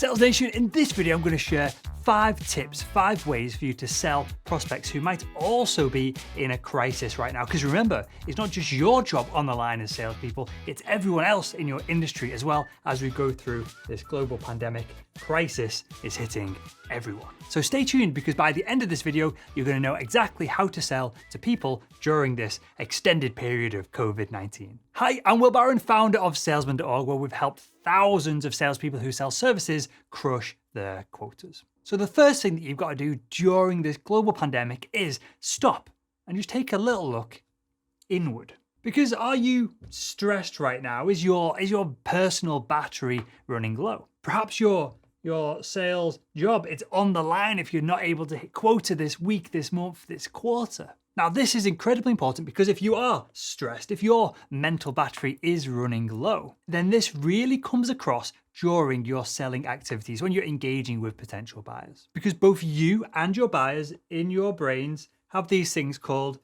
Sales Nation, in this video I'm going to share 5 tips, 5 ways for you to sell prospects who might also be in a crisis right now. Because remember, it's not just your job on the line as salespeople, it's everyone else in your industry as well. As we go through this global pandemic, crisis is hitting everyone. So stay tuned, because by the end of this video, you're going to know exactly how to sell to people during this extended period of COVID-19. Hi, I'm Will Barron, founder of Salesman.org, where we've helped thousands of salespeople who sell services crush their quotas. So the first thing that you've got to do during this global pandemic is stop and just take a little look inward. Because are you stressed right now? Is your personal battery running low? Perhaps your sales job, it's on the line if you're not able to hit quota this week, this month, this quarter. Now, this is incredibly important, because if you are stressed, if your mental battery is running low, then this really comes across during your selling activities when you're engaging with potential buyers. Because both you and your buyers in your brains have these things called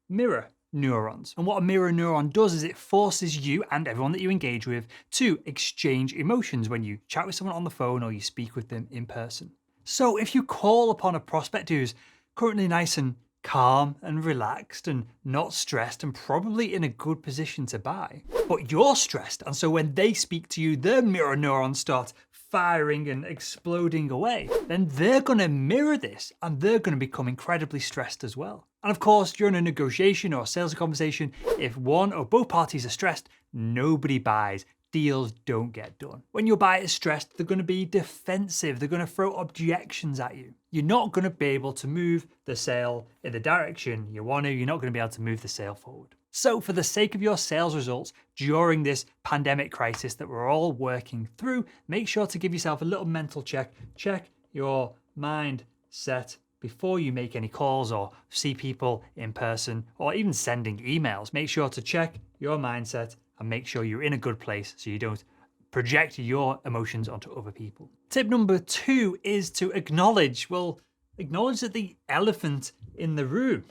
mirror neurons. And what a mirror neuron does is it forces you and everyone that you engage with to exchange emotions when you chat with someone on the phone or you speak with them in person. So if you call upon a prospect who's currently nice and calm and relaxed and not stressed and probably in a good position to buy, but you're stressed, and so when they speak to you, their mirror neurons start firing and exploding away, then they're going to mirror this and they're going to become incredibly stressed as well. And of course, during a negotiation or sales conversation, if one or both parties are stressed, nobody buys. Deals don't get done. When your buyer is stressed, they're going to be defensive. They're going to throw objections at you. You're not going to be able to move the sale in the direction you want to. You're not going to be able to move the sale forward. So for the sake of your sales results during this pandemic crisis that we're all working through, make sure to give yourself a little mental check. Check your mindset before you make any calls or see people in person or even sending emails. Make sure to check your mindset and make sure you're in a good place so you don't project your emotions onto other people. Tip number 2 is to acknowledge that the elephant in the room,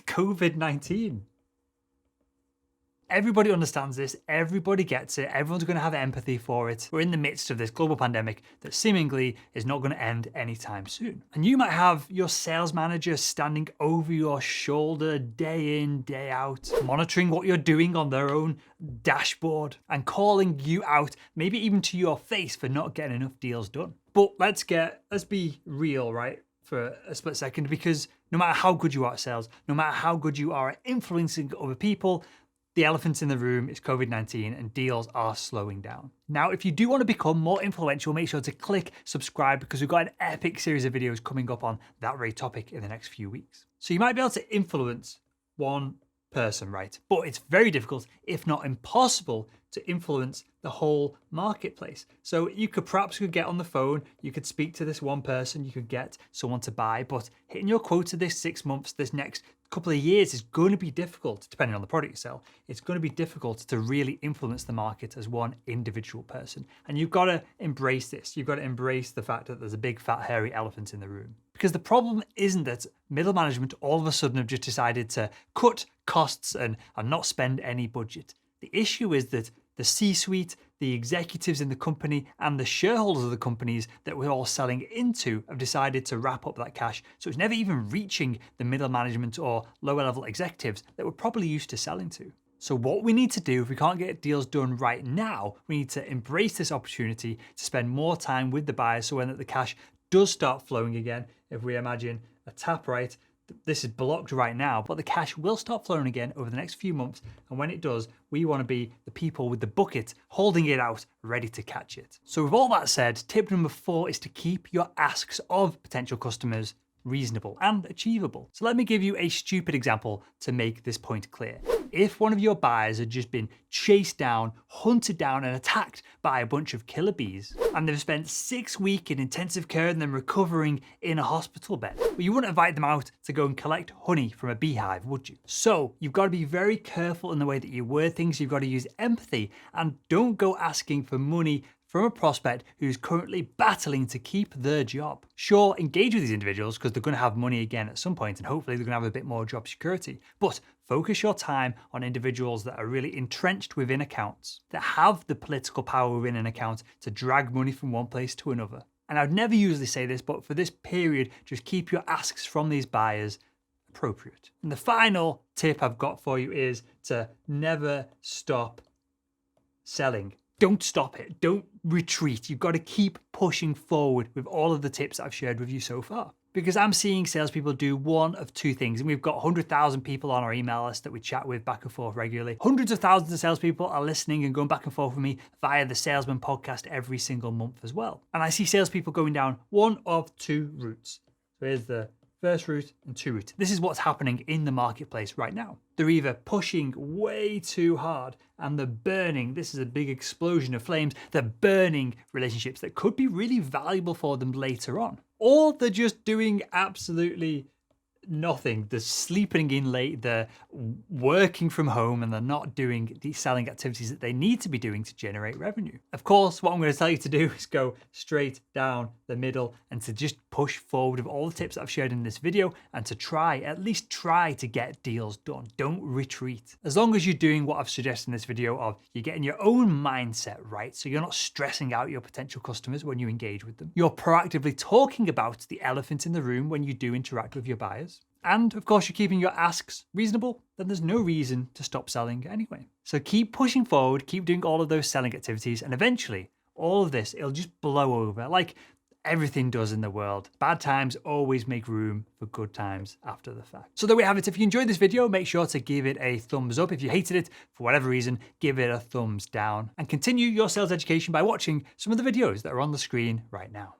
COVID-19. Everybody understands this, everybody gets it, everyone's going to have empathy for it. We're in the midst of this global pandemic that seemingly is not going to end anytime soon. And you might have your sales manager standing over your shoulder day in, day out, monitoring what you're doing on their own dashboard and calling you out, maybe even to your face, for not getting enough deals done. But let's be real, right? For a split second, because no matter how good you are at sales, no matter how good you are at influencing other people, the elephant in the room is COVID-19 and deals are slowing down. Now, if you do want to become more influential, make sure to click subscribe, because we've got an epic series of videos coming up on that very topic in the next few weeks. So you might be able to influence one person, right? But it's very difficult, if not impossible, to influence the whole marketplace. So you could get on the phone, you could speak to this one person, you could get someone to buy, but hitting your quota this 6 months, this next couple of years is going to be difficult, depending on the product you sell. It's going to be difficult to really influence the market as one individual person. And you've got to embrace this. You've got to embrace the fact that there's a big, fat, hairy elephant in the room. Because the problem isn't that middle management all of a sudden have just decided to cut costs and not spend any budget. The issue is that the C-suite, the executives in the company, and the shareholders of the companies that we're all selling into have decided to wrap up that cash. So it's never even reaching the middle management or lower level executives that we're probably used to selling to. So what we need to do, if we can't get deals done right now, we need to embrace this opportunity to spend more time with the buyers, so when the cash does start flowing again, if we imagine a tap right, this is blocked right now, but the cash will start flowing again over the next few months. And when it does, we want to be the people with the bucket holding it out, ready to catch it. So with all that said, tip number 4 is to keep your asks of potential customers reasonable and achievable. So let me give you a stupid example to make this point clear. If one of your buyers had just been chased down, hunted down, and attacked by a bunch of killer bees, and they've spent 6 weeks in intensive care and then recovering in a hospital bed, well, you wouldn't invite them out to go and collect honey from a beehive, would you? So you've got to be very careful in the way that you word things. You've got to use empathy, and don't go asking for money from a prospect who's currently battling to keep their job. Sure, engage with these individuals because they're going to have money again at some point and hopefully they're going to have a bit more job security. But focus your time on individuals that are really entrenched within accounts, that have the political power within an account to drag money from one place to another. And I'd never usually say this, but for this period, just keep your asks from these buyers appropriate. And the final tip I've got for you is to never stop selling. Don't stop it. Don't retreat. You've got to keep pushing forward with all of the tips I've shared with you so far. Because I'm seeing salespeople do one of two things. And we've got 100,000 people on our email list that we chat with back and forth regularly. Hundreds of thousands of salespeople are listening and going back and forth with me via the Salesman podcast every single month as well. And I see salespeople going down one of two routes. So here's the first route and two route. This is what's happening in the marketplace right now. They're either pushing way too hard and they're burning, this is a big explosion of flames, they're burning relationships that could be really valuable for them later on. Or they're just doing absolutely nothing. They're sleeping in late, they're working from home, and they're not doing the selling activities that they need to be doing to generate revenue. Of course, what I'm going to tell you to do is go straight down the middle and to just push forward with all the tips that I've shared in this video and to at least try to get deals done. Don't retreat. As long as you're doing what I've suggested in this video of you're getting your own mindset right, so you're not stressing out your potential customers when you engage with them. You're proactively talking about the elephant in the room when you do interact with your buyers. And of course, you're keeping your asks reasonable, then there's no reason to stop selling anyway. So keep pushing forward, keep doing all of those selling activities, and eventually all of this, it'll just blow over like everything does in the world. Bad times always make room for good times after the fact. So there we have it. If you enjoyed this video, make sure to give it a thumbs up. If you hated it for whatever reason, give it a thumbs down and continue your sales education by watching some of the videos that are on the screen right now.